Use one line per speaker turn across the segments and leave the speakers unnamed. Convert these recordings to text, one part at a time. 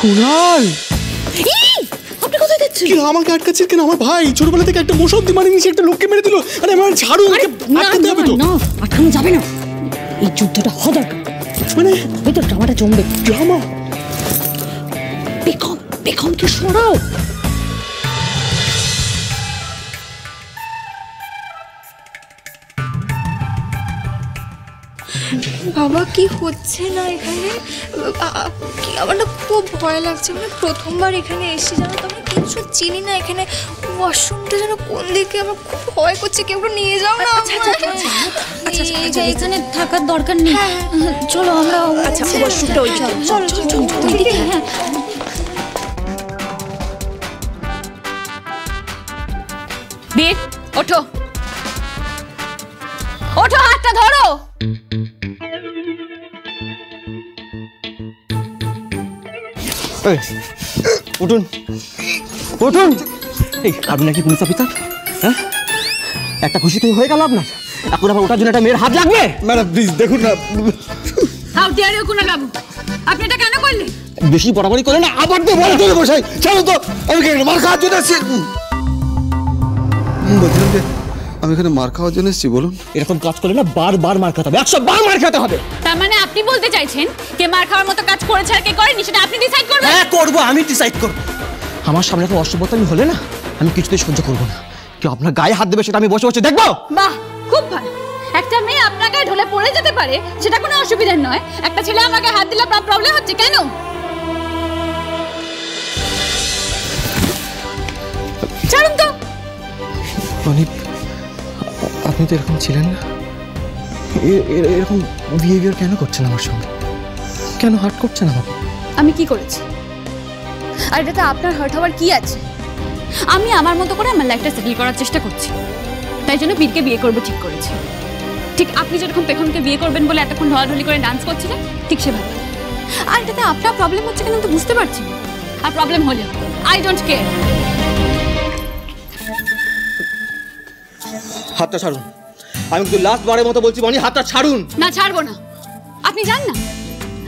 কুনাল,
আপনি কোথায় যাচ্ছেন?
কি আমাকে আটকাচ্ছেন কেন? আমার ভাই ছোটবেলা থেকে একটা মোশব্দি মারি নিচে একটা লোককে মেরে দিল। আরে আমার ছাড়ুন, আটকাতে হবে তো।
না, আটকানো যাবে না। এই যুদ্ধটা হওয়া দরকার।
মানে
ওই তো ড্রামাটা জমবে।
ড্রামা?
পেখমকে সরাও।
বাবা কি হচ্ছে না এখানে? কি আমার না খুব ভয় লাগছে, মানে প্রথমবার এখানে এসে জানো তো আমি কিছু চিনি না। এখানে ওয়াশরুমটা যেন কোন দিকে, আমার খুব ভয় করছে, কেউ নিয়ে যাও না।
আচ্ছা, এখানে থাকার দরকার নেই, চলো আমরা।
আচ্ছা ওয়াশরুমটা ওই চলো
হ্যাঁ।
বীর, ওঠো ওঠো, হাতটা ধরো।
উঠুন উঠুন। এই আপনি নাকি পুলিশ অফিসার? হ্যাঁ, একটা খুশি তো হয়ে গেল আপনার, এখন আবার ওটার জন্য একটা মেয়ের হাত লাগবে?
ম্যাডাম প্লিজ দেখুন না।
হাউ ডিয়ার ইউ কুনাল বাবু, আপনি এটা কেন করলেন?
বেশি বরাবরই করে না, আবার তো
বলে চলে বসাই। চলো তো, আমি এখানে মার খাওয়ার জন্য এসেছি। বলছিলাম যে আমি এখানে মার খাওয়ার জন্য এসেছি। বলুন।
এরকম কাজ করলে না বারবার মার খেতে হবে, 100 বার মার খেতে হবে।
তার মানে আপনি বলতে চাইছেন কে মার খাওয়ার মতো কাজ করেছে আর কে করেনি সেটা আপনি ডিসাইড করবেন?
হ্যাঁ করবো, আমি ডিসাইড করবো। আমার সামনে তো অসভ্যতামি হলে না, আমি কিছুতেই সহ্য করবো না। কেউ আপনার গায়ে হাত দেবে সেটা আমি বসে বসে দেখবো?
বাহ, খুব ভালো। একটা মেয়ে আপনার গায়ে ঢলে পড়ে যেতে পারে, সেটা কোনো অসুবিধা নয়। একটা ছেলে আমাকে হাত দিলে আপনার প্রবলেম হচ্ছে কেন? ছাড়ুন তো।
আপনি তো এরকম ছিলেন না, এরকম বিহেভিয়ার কেন করছেন আমার সঙ্গে? কেন হার্ট করছেন আমাকে?
আমি কি করেছি? আর এটাতে আপনার হার্ট হওয়ার কি আছে? আমি আমার মতো করে আমার লাইফটা সেটেল করার চেষ্টা করছি, তাই জন্য বীরকে বিয়ে করবো ঠিক করেছি। ঠিক আপনি যেরকম পেখমকে বিয়ে করবেন বলে এতক্ষণ ঢলাঢলি করে ডান্স করছিলেন, ঠিক সেভাবে। আর এটাতে আপনার প্রবলেম হচ্ছে কিনা তো বুঝতে পারছি না। আর প্রবলেম হলে আই ডোন্ট কেয়ার।
হাতটা ছাড়ুন, আমি কিন্তু লাস্ট বারের মতো বলছি বনি, হাতটা ছাড়ুন।
না, ছাড়বো না। আপনি যান না,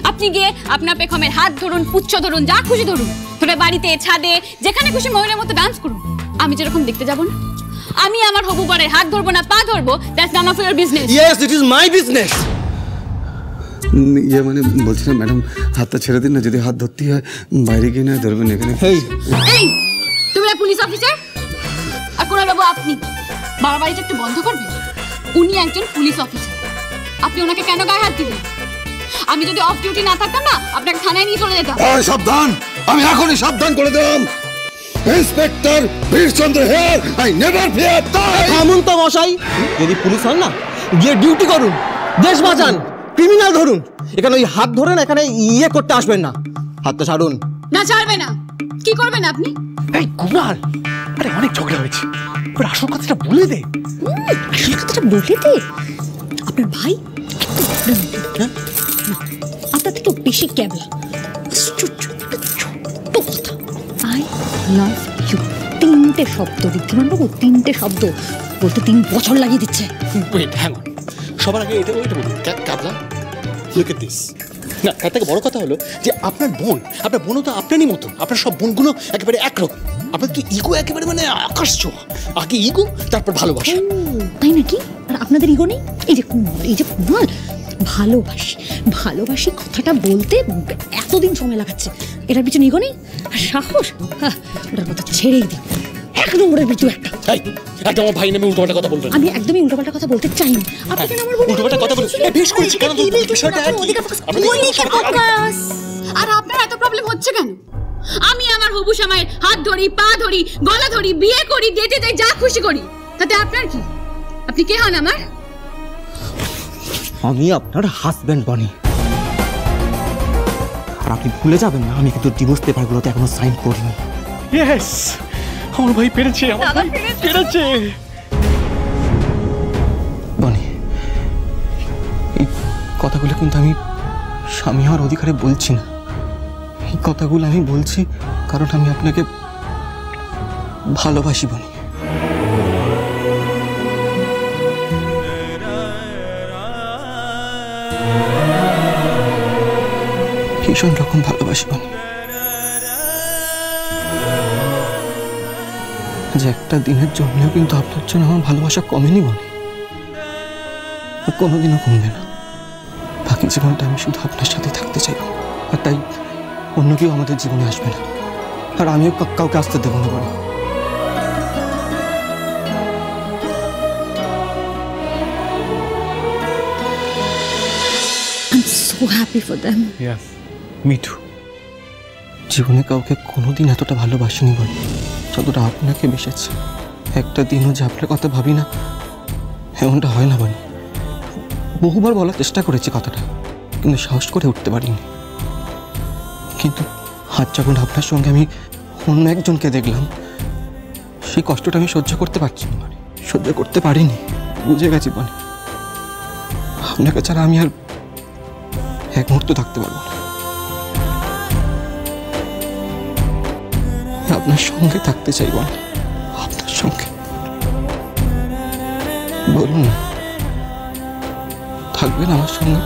আপনি গিয়ে আপনার পেখমের হাত ধরুন, পুচ্ছ ধরুন, যা খুশি ধরুন, ধরে বাড়িতে ছাদে যেখানে খুশি মহিলার মতো ডান্স করুন। আমি যেরকম দেখতে যাব না। আমি আমার হবু বরের হাত ধরবো না, পা ধরবো, that's none of your business.
Yes, it is my business.
মানে বলছিলাম ম্যাডাম হাতটা ছেড়ে দিন না, যদি হাত ধরতে হয় বাইরে গিয়ে না ধরবেন এখানে।
এই তুমি পুলিশ অফিসার আর কুনাল বাবু আপনি বাড়াবাড়িটা একটু বন্ধ করবেন। উনি একজন পুলিশ অফিসার, আপনি ওনাকে কেন গায়ে হাত দিবেন? আমি যদি অফ ডিউটি না থাকতাম না, আপনাকে থানায় নিয়ে চলে যেতাম।
সাবধান, আমি এখনই সাবধান করে দিলাম। Inspector Birchandra here, I never fear.
থামুন তো মশাই, যদি পুলিশ হন না, গিয়ে ডিউটি করুন, দেশ বাঁচান, ক্রিমিনাল ধরুন। এখানে ওই হাত ধরেন, এখানে ইয়ে করতে আসবেন না। হাতটা ছাড়ুন।
না, ছাড়বে না। কি করবেন আপনি?
এই কুনাল, আরে অনেক ঝগড়া হয়েছে, এবার আসল কথাটা বলে দে।
আসল কথাটা বলে দে। আপনার ভাই আপনার থেকে বেশি ক্যাবলা। ছোট্ট কথা, আই লাভ ইউ। 3টে শব্দ ঋদ্ধিমান বাবু, 3টে শব্দ বলতে 3 বছর লাগিয়ে দিচ্ছে।
ওয়েট, হ্যাং অন, সবার আগে এটা বলুন কাবলা, লুক এট দিস। না, তার থেকে বড় কথা হলো যে আপনার বোনও তো আপনারই মতো। আপনার সব বোনগুলো একেবারে একরকম। আপনার তো ইগো একেবারে মানে আকাশ ছোঁয়া। আগে ইগো, তারপর ভালোবাসা।
তাই নাকি? আর আপনাদের ইগো নেই? এই যে কুনাল, ভালোবাসি কথাটা বলতে এতদিন সময় লাগাচ্ছে, এটার পিছনে ইগো নেই? আর সাহস, ওটার কথা ছেড়েই দিই। এক নম্বরের ভিতরে একটা
আমার ভাই নামে উল্টোপাল্টা কথা বলবেন।
আমি একদমই উল্টোপাল্টা কথা বলতে চাই না। আপনি কেন আমার
উল্টোপাল্টা কথা বলছেন? বেশ করেছি, কারণ বিষয়টা
আর আপনার এত প্রবলেম হচ্ছে কেন? আমি আমার হবু জামাইয়ের হাত ধরি, পা ধরি, গলা ধরি, বিয়ে করি, ডেটে যাই, যা খুশি করি, তাতে আপনার কি? আপনি কে হন আমার?
আমি আপনার হাজবেন্ড বনি। আর আপনি ভুলে যাবেন না, আমি কিন্তু ডিভোর্স পেপারগুলোতে এখনো সাইন করিনি।
ইয়েস, আমার ভাই পেরেছে, আমার ভাই পেরেছে।
বনি, এই কথাগুলো কিন্তু আমি স্বামী হওয়ার অধিকারে বলছি না। এই কথাগুলো আমি বলছি কারণ আমি আপনাকে ভালোবাসি বনি। ভীষণ রকম ভালোবাসি বনি। আজ একটা দিনের জন্যও কিন্তু আপনার জন্য আমার ভালোবাসা কমেনি বলে, কোনোদিনও কমবে না। বাকি জীবনটা আমি শুধু আপনার সাথে থাকতে চাই, আর তাই অন্য কেউ আমাদের জীবনে আসবে না, আর আমিও কাউকে আসতে দেবো না বলে।
I'm so happy for them.
Mithu, জীবনে কাউকে কোনোদিন এতটা ভালোবাসিনি বলে যতটা আপনাকে বেসেছে। একটা দিনও যে আপনার কথা ভাবি না এমনটা হয় না বলে। বহুবার বলার চেষ্টা করেছি কথাটা, কিন্তু সাহস করে উঠতে পারিনি। কিন্তু আজ যখন আপনার সঙ্গে আমি অন্য একজনকে দেখলাম, সেই কষ্টটা আমি সহ্য করতে পারছি না, সহ্য করতে পারিনি। বুঝে গেছি বলে আপনাকে ছাড়া আমি আর এক মুহূর্ত থাকতে পারবো না। আপনার সঙ্গে থাকতে চাই বলে, আপনার সঙ্গে। বলুন না, থাকবেন আমার সঙ্গে?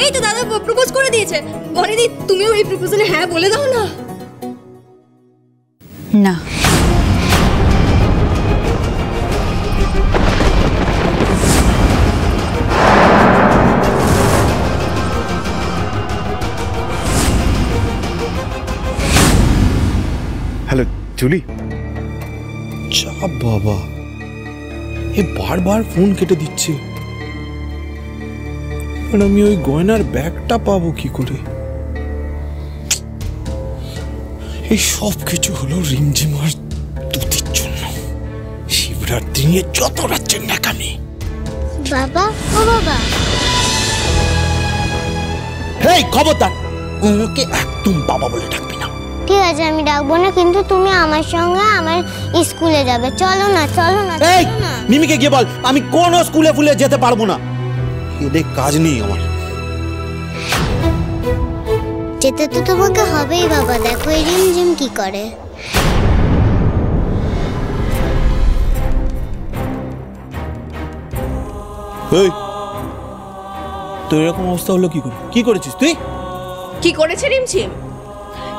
এই তো দাদা প্রপোজ করে দিয়েছে। বনিদি তুমিও এই প্রপোজালে হ্যাঁ বলে দাও না।
না,
হ্যালো জুলি। যা বাবা, এ বারবার ফোন কেটে দিচ্ছে, আর আমি ওই গয়নার ব্যাগটা পাবো কি করে? এই সব কিছু হলো রিমঝিমার দুতির জন্য। শিবরাত্রি নিয়ে যত রাজ্যের নাকামি।
বাবা, ও বাবা,
এই খবরদার, ওকে একদম বাবা বলে ডাকবি না।
ঠিক আছে আমি ডাকবো না, কিন্তু তুমি আমার সঙ্গে আমার স্কুলে যাবে। চলো না, চলো না,
এই
চলো না।
মিমিকে গিয়ে বল আমি কোনো স্কুলে ফুলে যেতে পারবো না, এদের কাজ নেই আমার।
যেতে তো তোমাকে হবেই বাবা, দেখো এই রিমঝিম কি করে।
এই তোর এরকম অবস্থা হলো কি করে? কি করেছিস তুই?
কি করেছে রিমঝিম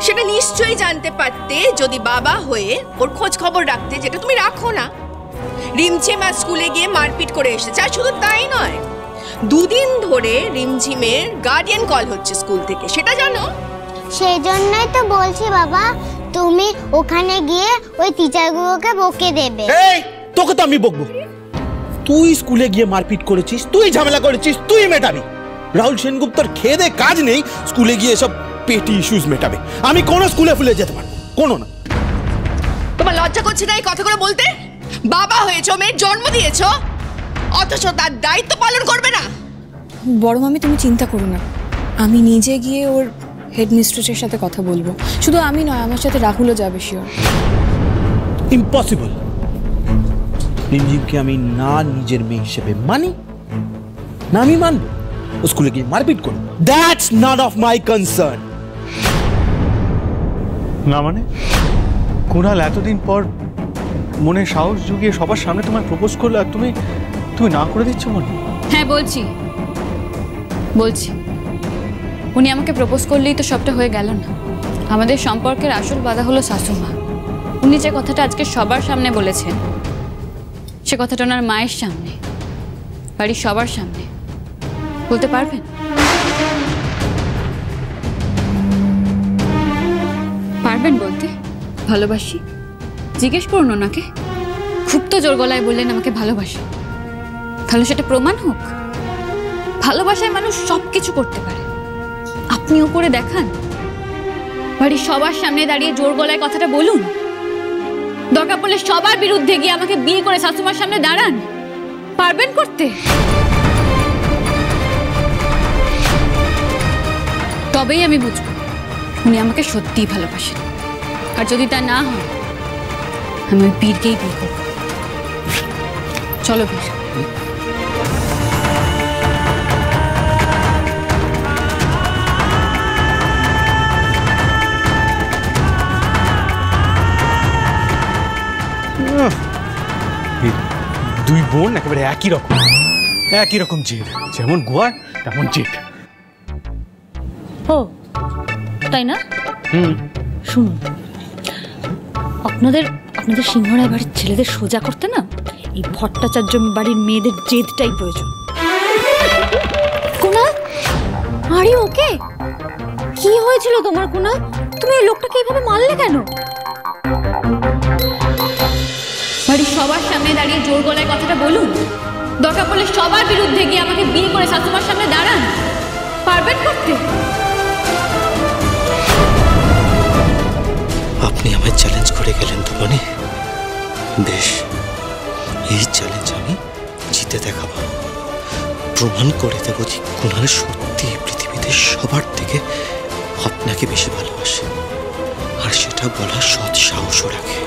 সেটা নিশ্চয়ই জানতে পারতে যদি বাবা হয়ে ওর খোঁজ খবর রাখতে, যেটা তুমি রাখো না। রিমঝিম আজ স্কুলে গিয়ে মারপিট করে এসেছে, আর শুধু তাই নয়, দুদিন ধরে রিমঝিমের গার্ডিয়ান কল হচ্ছে স্কুল থেকে, সেটা জানো?
সেই জন্যই তো বলছি বাবা, তুমি ওখানে গিয়ে ওই টিচারগুলোকে বকে দেবে।
এই তোকে তো আমি বকবো। তুই স্কুলে গিয়ে মারপিট করেছিস, তুই ঝামেলা করেছিস, তুই মেটাবি। রাহুল সেনগুপ্তর খেয়ে দে কাজ নেই, স্কুলে গিয়ে সব পেটি ইস্যুস মেটাবে। আমি কোনো স্কুলে ফুলে যেতে পারবো, কোনো না।
তোমার লজ্জা করছে না এই কথাগুলো বলতে? বাবা হয়েছো, মেয়ের জন্ম দিয়েছো, অথচ তার দায়িত্ব পালন করবে না।
বড় মামি তুমি চিন্তা করো না, আমি নিজে গিয়ে ওর হেডমিস্ট্রেসের সাথে কথা বলবো। শুধু আমি নয়, আমার সাথে রাহুলও যাবে শিওর।
ইম্পসিবল। রিমঝিমকে আমি না নিজের মেয়ে হিসেবে মানি, না আমি মানবো ও স্কুলে গিয়ে মারপিট করবো। That's not of my concern.
না মানে কুণাল এতদিন পর মনে সাহস জুগিয়ে সবার সামনে তোমার প্রপোজ করলো, আর তুমি না করে দিচ্ছ মনে?
হ্যাঁ বলছি, উনি আমাকে প্রপোজ করলেই তো সবটা হয়ে গেল না। আমাদের সম্পর্কের আসল বাধা হলো শাশুমা। উনি যে কথাটা আজকে সবার সামনে বলেছেন, সে কথাটা ওনার মায়ের সামনে, বাড়ির সবার সামনে বলতে পারবেন? পারবেন বলতে ভালোবাসি? জিজ্ঞেস করুন ওনাকে। খুব তো জোর গলায় বললেন আমাকে ভালোবাসে, তাহলে সেটা প্রমাণ হোক। ভালোবাসায় মানুষ সব কিছু করতে পারে, আপনিও করে দেখান। বাড়ির সবার সামনে দাঁড়িয়ে জোর গলায় কথাটা বলুন। দরকার পড়লে সবার বিরুদ্ধে গিয়ে আমাকে বিয়ে করে শাশুমার সামনে দাঁড়ান। পারবেন করতে? তবেই আমি বুঝবো উনি আমাকে সত্যিই ভালোবাসেন। আর যদি তা না হয়, আমি ওই বীরকেই বিয়ে করবো। চলো বীর।
দুই বোন একেবারে একই রকম জেদ, যেমন গোয়ার তেমন জেদ।
ও তাই না? শুনুন, আপনাদের সিংহরায় বাড়ির ছেলেদের সোজা করতে না এই ভট্টাচার্য বাড়ির মেয়েদের জেদটাই প্রয়োজন। কুনাল, আরে ওকে কি হয়েছিল তোমার কুনাল? তুমি এই লোকটাকে এইভাবে মারলে কেন?
বাড়ির সবার সামনে দাঁড়িয়ে জোর গলায় কথাটা বলুন? দরকার পড়লে সবার বিরুদ্ধে গিয়ে আমাকে বিয়ে করে শাশুমার সামনে দাঁড়ান? পারবেন করতে?
আপনি আমায় চ্যালেঞ্জ করে গেলেন তো মানে? বেশ, এই চ্যালেঞ্জ আমি জিতে দেখাবো। প্রমাণ করে দেবো যে কুনাল সত্যি পৃথিবীতে সবার থেকে আপনাকে বেশি ভালোবাসে, আর সেটা বলার সৎ সাহসও রাখে।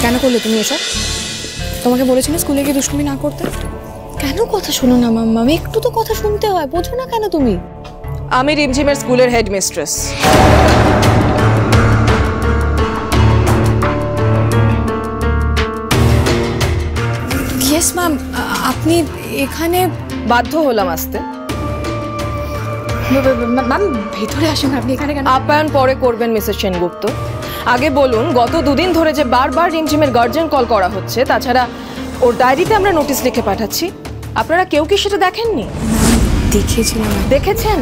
কেন করলে তুমি এসব? তোমাকে বলেছি না স্কুলে গিয়ে দুষ্টুমি না করতে? কেন কথা শোনো না মাম্মা? আমি একটু তো কথা শুনতে হয়, বোঝো না কেন তুমি?
আমি রিমঝিমের স্কুলের হেড মিস্ট্রেস।
Yes ma'am. আপনি এখানে? বাধ্য হলাম আসতে। ম্যাম ভেতরে আসুন। আপনি এখানে কেন? আপ্যায়ন পরে করবেন মিসেস সেনগুপ্ত। আগে বলুন, গত দুদিন ধরে যে বারবার রিমঝিমের গার্জিয়ান কল করা হচ্ছে, তাছাড়া ওর ডায়েরিতে আমরা নোটিশ লিখে পাঠাচ্ছি, আপনারা কেউ কি সেটা দেখেননি? দেখেছিলাম। দেখেছেন?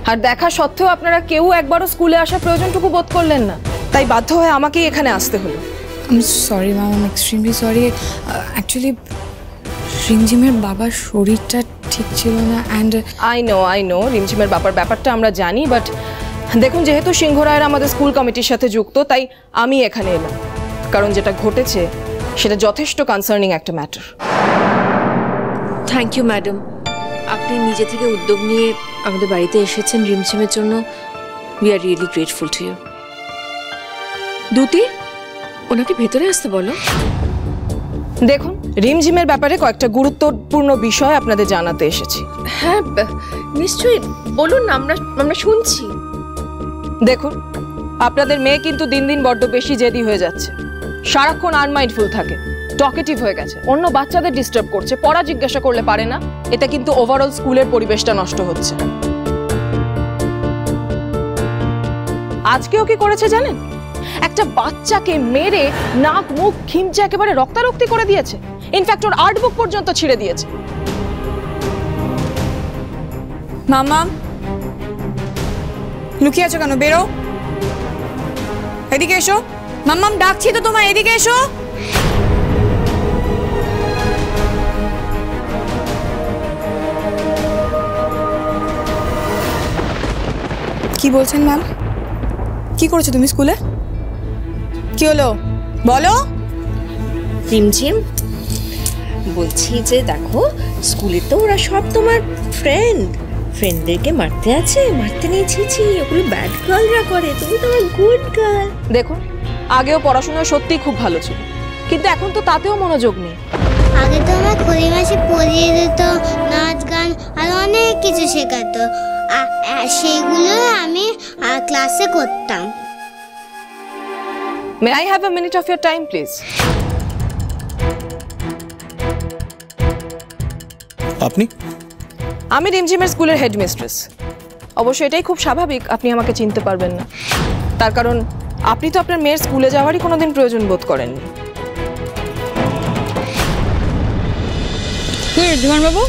আর দেখা সত্ত্বেও আপনারা কেউ একবারও স্কুলে আসার প্রয়োজনটুকু বোধ করলেন না, তাই বাধ্য হয়ে আমাকেই এখানে আসতে হলো। Sorry ma'am, I am extremely sorry. Actually রিমঝিমের বাবার শরীরটা ঠিক ছিল না। অ্যান্ড আই নো রিমঝিমের বাবার ব্যাপারটা আমরা জানি, বাট দেখুন, যেহেতু সিংহরায়ের আমাদের স্কুল কমিটির সাথে যুক্ত, তাই আমি এখানে এলাম, কারণ যেটা ঘটেছে সেটা যথেষ্ট কনসার্নিং একটা ম্যাটার।
থ্যাংক ইউ ম্যাডাম, আপনি নিজে থেকে উদ্যোগ নিয়ে আমাদের বাড়িতে এসেছেন রিমঝিমের জন্য। We are really grateful to you. দুতি, ওনাকে ভেতরে আসতে বলো।
দেখুন, রিমঝিমের ব্যাপারে কয়েকটা গুরুত্বপূর্ণ বিষয় আপনাদের জানাতে এসেছি।
হ্যাঁ নিশ্চয়ই, বলুন না, আমরা শুনছি।
দেখুন, আপনাদের মেয়ে কিন্তু দিন দিন বড্ড বেশি জেদি হয়ে যাচ্ছে, সারাক্ষণ আনমাইন্ডফুল থাকে, টকেটিভ হয়ে গেছে, অন্য বাচ্চাদের ডিস্টার্ব করছে, পড়া জিজ্ঞাসা করলে পারে না। এটা কিন্তু ওভারঅল স্কুলের পরিবেশটা নষ্ট হচ্ছে। আজকেও কি করেছে জানেন? একটা বাচ্চাকে মেরে নাক মুখ খিমচে একেবারে রক্তারক্তি করে দিয়েছে। ইনফ্যাক্ট ওর আর্ট বুক পর্যন্ত ছিঁড়ে দিয়েছে।
মামা লুকিয়ে আছো কেন? বেরো, এদিকে এসো। মাম্মাম ডাকছি তো তোমায়, এদিকে এসো। কি বলছেন ম্যাম? কি করেছো তুমি স্কুলে? কি হলো বলো।
রিমঝিম, বলছি যে দেখো, স্কুলে তো ওরা সব তোমার ফ্রেন্ডদেরকে মারতে আছে, মারতে নিয়েছি, ওগুলো ব্যাড গার্লরা করে, তুমি তোমার গুড গার্ল। দেখুন, আগেও পড়াশোনায় সত্যিই খুব ভালো ছিল, কিন্তু এখন তো তাতেও মনোযোগ নেই।
আগে তো আমার খড়ি মাসি পড়িয়ে দিত, নাচ গান আর অনেক কিছু শেখাতো, সেইগুলো আমি ক্লাসে করতাম।
May I have a minute of your time please?
আপনি?
আমি রিমঝিমের স্কুলের হেড মিস্ট্রেস। অবশ্য এটাই খুব স্বাভাবিক আপনি আমাকে চিনতে পারবেন না, তার কারণ আপনি তো আপনার মেয়ের স্কুলে যাওয়ারই কোনোদিন প্রয়োজন বোধ করেননি।
রিদ্ধিমান বাবু,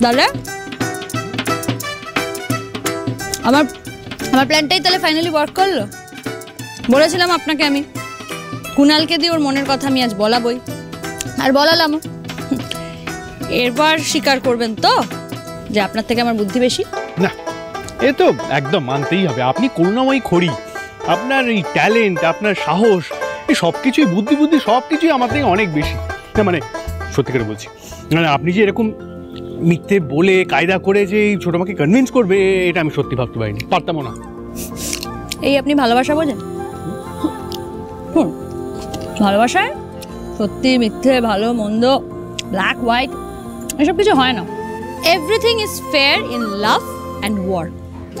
দাদা আমার প্ল্যানটাই তাহলে ফাইনালি ওয়ার্ক করলো। বলেছিলাম আপনাকে আমি, কুনালকে দিয়ে ওর মনের কথা আমি আজ বলাবই, আর বলালাম। এরপর স্বীকার করবেন তো যে আপনার থেকে আমার বুদ্ধি বেশি?
না, এ তো একদম মানতেই হবে। আপনি করুণাময়ী খড়ি, আপনার এই ট্যালেন্ট, আপনার সাহস, এই সব কিছুই বুদ্ধি সব কিছুই আমার থেকে অনেক বেশি। না মানে সত্যি করে বলছি, মানে আপনি যে এরকম মিথ্যে বলে কায়দা করে যে এই ছোট মাকে কনভিন্স করবে, এটা আমি সত্যি ভাবতে পারিনি, পারতামও না।
এই আপনি ভালোবাসা বোঝেন? ভালোবাসায় সত্যি মিথ্যে, ভালো মন্দ, ব্ল্যাক হোয়াইট এসব কিছু হয় না। Everything is fair in love and war,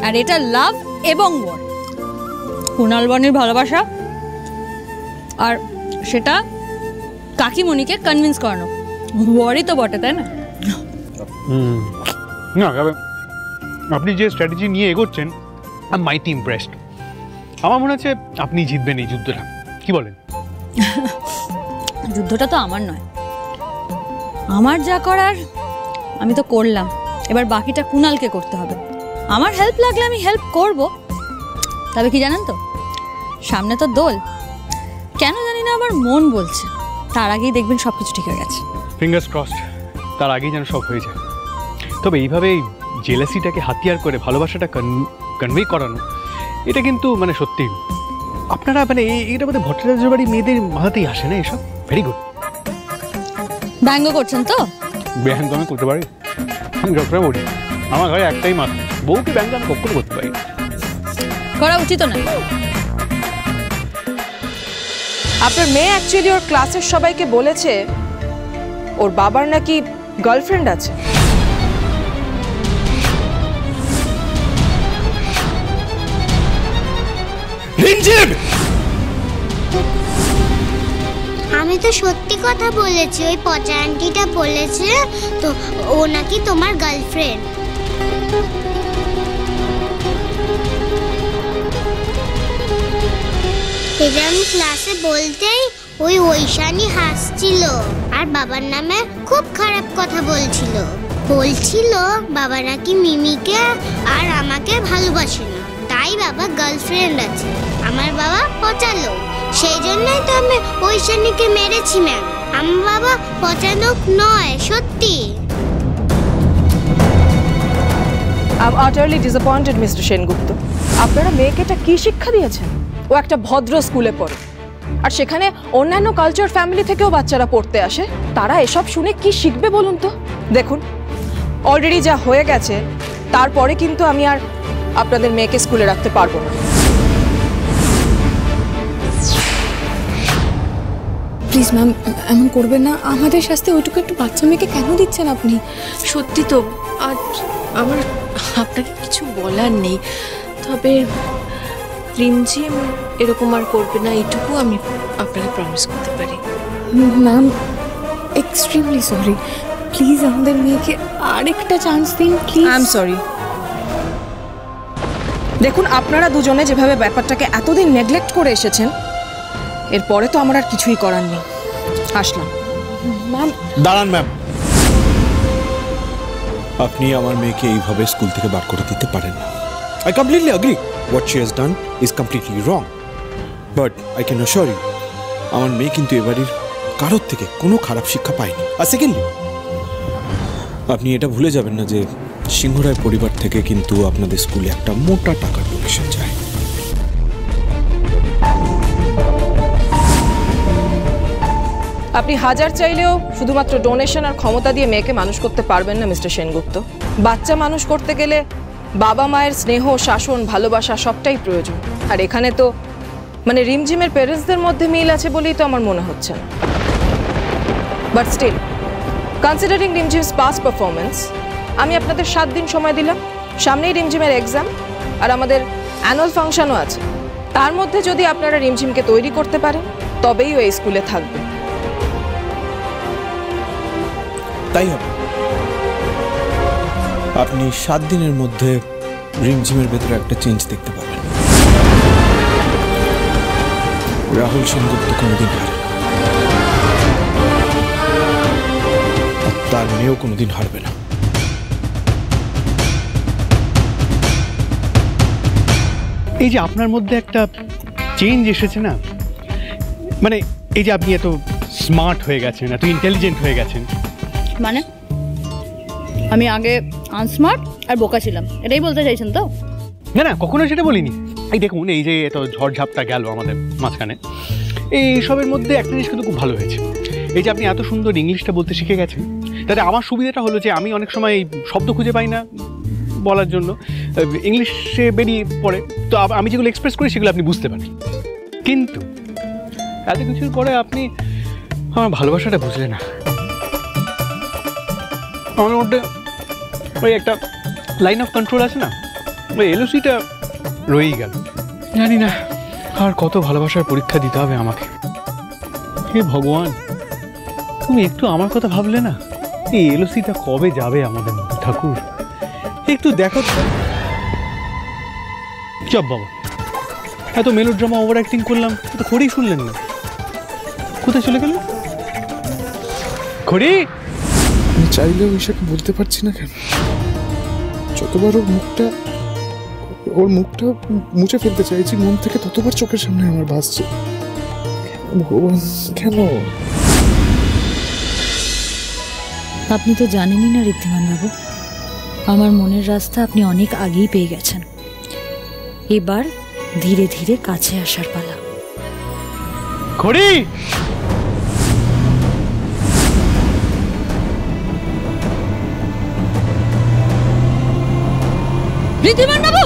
আর এটা লাভ এবং ওয়ার। কুনাল বনির ভালোবাসা, আর সেটা কাকিমণিকে কনভিন্স করানো, ওয়ারই তো বটে, তাই না?
না আপনি যে স্ট্র্যাটেজি নিয়ে এগোচ্ছেন আই এম মাইটি ইমপ্রেসড। আমার মনে হচ্ছে আপনি জিতবেন এই যুদ্ধটা, কি বলেন?
যুদ্ধটা তো আমার নয়, আমার যা করার আমি তো করলাম, এবার বাকিটা কুণালকে করতে হবে। আমার হেল্প লাগলে আমি হেল্প করব, তবে কি জানেন তো, সামনে তো দোল, কেন জানি না আমার মন বলছে তার আগেই দেখবেন সব কিছু ঠিক হয়ে গেছে।
ফিঙ্গার্স ক্রসড, তার আগেই যেন সব হয়ে যায়। তবে এইভাবে জেলাসিটাকে হাতিয়ার করে ভালোবাসাটা কনভে করানো, এটা কিন্তু মানে সত্যি আপনারা মানে এটা বোধহয় ভট্টাচার্য বাড়ি মেয়েদের মাথাতেই আসে না এসব। Very good.
ব্যঙ্গ করছেন তো?
ব্যঙ্গ আমি করতে পারি, আমি সবসময় বলি আমার ঘরে একটাই মাত্র বউকে ব্যঙ্গ আমি কখনো করতে পারি,
করা উচিত না।
আপনার মেয়ে অ্যাকচুয়ালি ওর ক্লাসের সবাইকে বলেছে ওর বাবার নাকি গার্লফ্রেন্ড আছে।
আমি তো সত্যি কথা বলেছি, ওই পচা আন্টিটা বলেছে তো ও নাকি তোমার গার্লফ্রেন্ড। এটা আমি ক্লাসে বলতেই ওই ঐশানী হাসছিল আর বাবার নামে খুব খারাপ কথা বলছিল। বাবা নাকি মিমিকে আর আমাকে ভালোবাসে না, তাই বাবা গার্লফ্রেন্ড আছে। আমার বাবা পচা লোক, সেই জন্যই তো আমি ঐশানীকে মেরেছি ম্যাম। আমার বাবা পচা লোক নয়, সত্যি।
I'm utterly disappointed, Mr. Sengupta. আপনারা মেয়েকে এটা কি শিক্ষা দিয়েছেন? ও একটা ভদ্র স্কুলে পড়ে, আর সেখানে অন্যান্য কালচার ফ্যামিলি থেকেও বাচ্চারা পড়তে আসে। তারা এসব শুনে কি শিখবে বলুন তো? দেখুন, অলরেডি যা হয়ে গেছে, তারপরে কিন্তু আমি আর আপনাদের মেয়েকে স্কুলে রাখতে পারবো না।
প্লিজ ম্যাম, এমন করবেন না। আমাদের শাস্তি ওইটুকু একটু বাচ্চা মেয়েকে কেন দিচ্ছেন আপনি?
সত্যি তো আজ আমার আপনাকে কিছু বলার নেই, তবে রিমঝিম এরকম আর করবে না, এইটুকু আমি আপনাকে প্রমিস করতে পারি।
Ma'am, extremely sorry. প্লিজ আমাদের মেয়েকে আরেকটা চান্স দিন প্লিজ।
I am sorry. দেখুন, আপনারা দুজনে যেভাবে ব্যাপারটাকে এতদিন নেগলেক্ট করে এসেছেন, এরপরে তো আমার আর কিছুই করার নেই। আসলাম।
ম্যাম
দাঁড়ান ম্যাম, আপনি আমার মেয়েকে এইভাবে স্কুল থেকে বার করে দিতে পারেন না। I completely agree. What she has done is completely wrong. But I can assure you, আমার মেয়ে কিন্তু এবারের কারোর থেকে কোনো খারাপ শিক্ষা পায়নি। আর সেকেন্ডলি, আপনি এটা ভুলে যাবেন না যে সিংহরায় পরিবার থেকে কিন্তু আপনাদের স্কুলে একটা মোটা টাকার ডোনেশন যায়।
আপনি হাজার চাইলেও শুধুমাত্র ডোনেশন আর ক্ষমতা দিয়ে মেয়েকে মানুষ করতে পারবেন না মিস্টার সেনগুপ্ত। বাচ্চা মানুষ করতে গেলে বাবা মায়ের স্নেহ, শাসন, ভালোবাসা সবটাই প্রয়োজন। আর এখানে তো মানে রিমঝিমের প্যারেন্টসদের মধ্যে মিল আছে বলেই তো আমার মনে হচ্ছে না। But still, considering Rimjhim's past performance, আমি আপনাদের 7 দিন সময় দিলাম। সামনেই রিমঝিমের এক্সাম আর আমাদের অ্যানুয়াল ফাংশনও আছে। তার মধ্যে যদি আপনারা রিমঝিমকে তৈরি করতে পারেন, তবেই ও এই স্কুলে থাকবে।
তাই হবে। আপনি 7 দিনের মধ্যে রিমঝিমের ভেতরে একটা চেঞ্জ দেখতে পাবেন। রাহুল সেনগুপ্ত কোনোদিন হারে, তার মেয়েও কোনোদিন হারবে না।
এই যে আপনার মধ্যে একটা চেঞ্জ এসেছে না, মানে এই যে আপনি এত স্মার্ট হয়ে গেছেন, এত ইন্টেলিজেন্ট হয়ে গেছেন।
মানে আমি আগে আনস্মার্ট আর বোকা ছিলাম, এটাই বলতে চাইছেন তো?
না না, কখনো সেটা বলিনি। এই দেখুন, এই যে এত ঝড়ঝাপটা গেল আমাদের মাঝখানে, এইসবের মধ্যে একটা জিনিস কিন্তু খুব ভালো হয়েছে। এই যে আপনি এত সুন্দর ইংলিশটা বলতে শিখে গেছেন, তাতে আমার সুবিধাটা হলো যে আমি অনেক সময় শব্দ খুঁজে পাই না বলার জন্য, ইংলিশে বেরিয়ে পড়ে, তো আমি যেগুলো এক্সপ্রেস করি সেগুলো আপনি বুঝতে পারেন। কিন্তু এত কিছুর পরে আপনি আমার ভালোবাসাটা বুঝলে না। আমার মধ্যে ওই একটা লাইন অফ কন্ট্রোল আছে না, ওই এলওসিটা রয়েই গেল। জানি না আর কত ভালোবাসার পরীক্ষা দিতে হবে আমাকে। হে ভগবান, তুমি একটু আমার কথা ভাবলে না? এই এলওসিটা কবে যাবে আমাদের মধ্যে ঠাকুর? একটু দেখো তো। চপ বাবা, এত মেলোড্রামা ওভার অ্যাক্টিং করলাম, তো খড়ি শুনলেন না, কোথায় চলে গেল খড়ি?
আমি চাইলেও ঈশাকে বলতে পারছি না কেন? যতবার ওর মুখটা মুছে ফেলতে চাইছি মন থেকে, ততবার চোখের সামনে আমার ভাসছে। ভগবান, কেন?
আপনি তো জানেনই না ঋদ্ধিমান বাবু, আমার মনের রাস্তা আপনি অনেক আগেই পেয়ে গেছেন। এবার ধীরে ধীরে কাছে আসার পালা।
খড়ি,
ঋদ্ধিমান বাবু,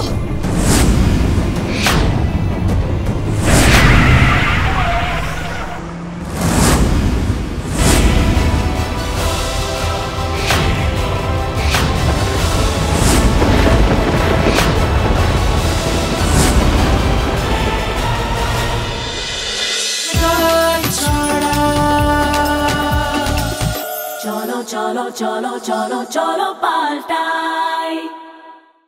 cholo cholo cholo cholo cholo paltai